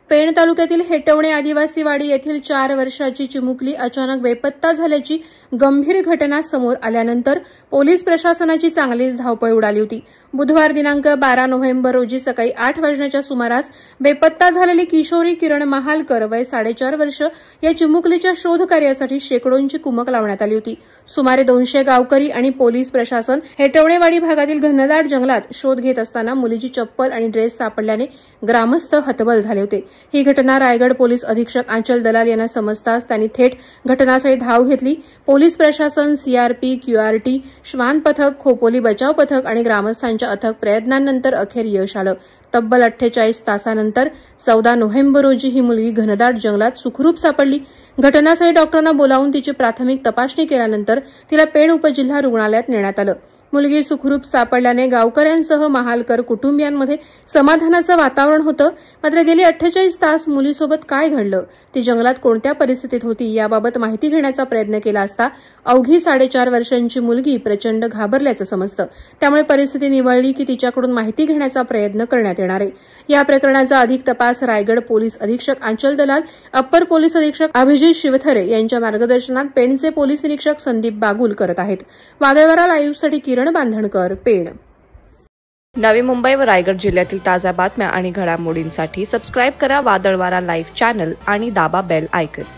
पेण तालुक्यातील हेटवणे आदिवासी वाडी येथील 4 वर्षाची चिमुकली अचानक बेपत्ता झाल्याची गंभीर घटना समोर आल्यानंतर पोलीस प्रशासनाची चांगलीच धावपळ उडाली होती। बुधवार दिनांक 12 नोव्हेंबर रोजी सकाळी 8 वाजण्याच्या सुमारास बेपत्ता झालेली किशोरी किरण महालकर वय 4.5 वर्ष या चिमुकलीच्या शोध कार्यासाठी शेकडोंची कुमक लावण्यात आली होती। सुमारे 200 गावकरी आणि पोलीस प्रशासन हेटवणेवाडी भागातील घनदाट जंगलात शोध घेत असताना मुलीची चप्पल आणि ड्रेस सापडल्याने ग्रामस्थ हतबल झाले होते। ही घटना रायगड पोलीस अधीक्षक आंचल दलाल यांना समजताच त्यांनी थेट घटनास्थळी धाव घेतली। पोलीस प्रशासन, सीआरपी, क्यूआरटी, श्वान पथक, खोपोली बचाव पथक आणि ग्रामस्थांच्या अथक प्रयत्नांनंतर अखेर यश आलं। तब्बल 48 तासानंतर 14 नोव्हेंबर रोजी ही मुलगी घनदाट जंगलात सुखरूप सापडली। घटनास्थळी डॉक्टरांना बोलावून तिची प्राथमिक तपासणी केल्यानंतर तिला पेण उपजिल्हा रुग्णालयात नेण्यात आलं। मुलगी सुखरूप सापडल्याने गावकऱ्यांसह महालकर कुटुंबियांमध्ये समाधानाचं वातावरण होतं। मात्र गेली 48 तास मुलीसोबत काय घडलं, ती जंगलात कोणत्या परिस्थितीत होती याबाबत माहिती घेण्याचा प्रयत्न केला असता अवघी 4.5 वर्षांची मुलगी प्रचंड घाबरल्याचं समजतं। त्यामुळे परिस्थिती निवळली की तिच्याकडून माहिती घेण्याचा प्रयत्न करण्यात येणार आहे। या प्रकरणाचा अधिक तपास रायगड पोलीस अधीक्षक आंचल दलाल, अप्पर पोलीस अधीक्षक अभिजित शिवथरे यांच्या मार्गदर्शनात पेणचे पोलीस निरीक्षक संदीप बागुल करत आहेत। वादळवारा लाईव्हसाठी किरण बांधणकर, पेण। नवी मुंबई व रायगड जिल्ह्यातील ताज्या बातम्या आणि घडामोडींसाठी सबस्क्राईब करा वादळवारा लाईव्ह चॅनल आणि दाबा बेल आयकॉन।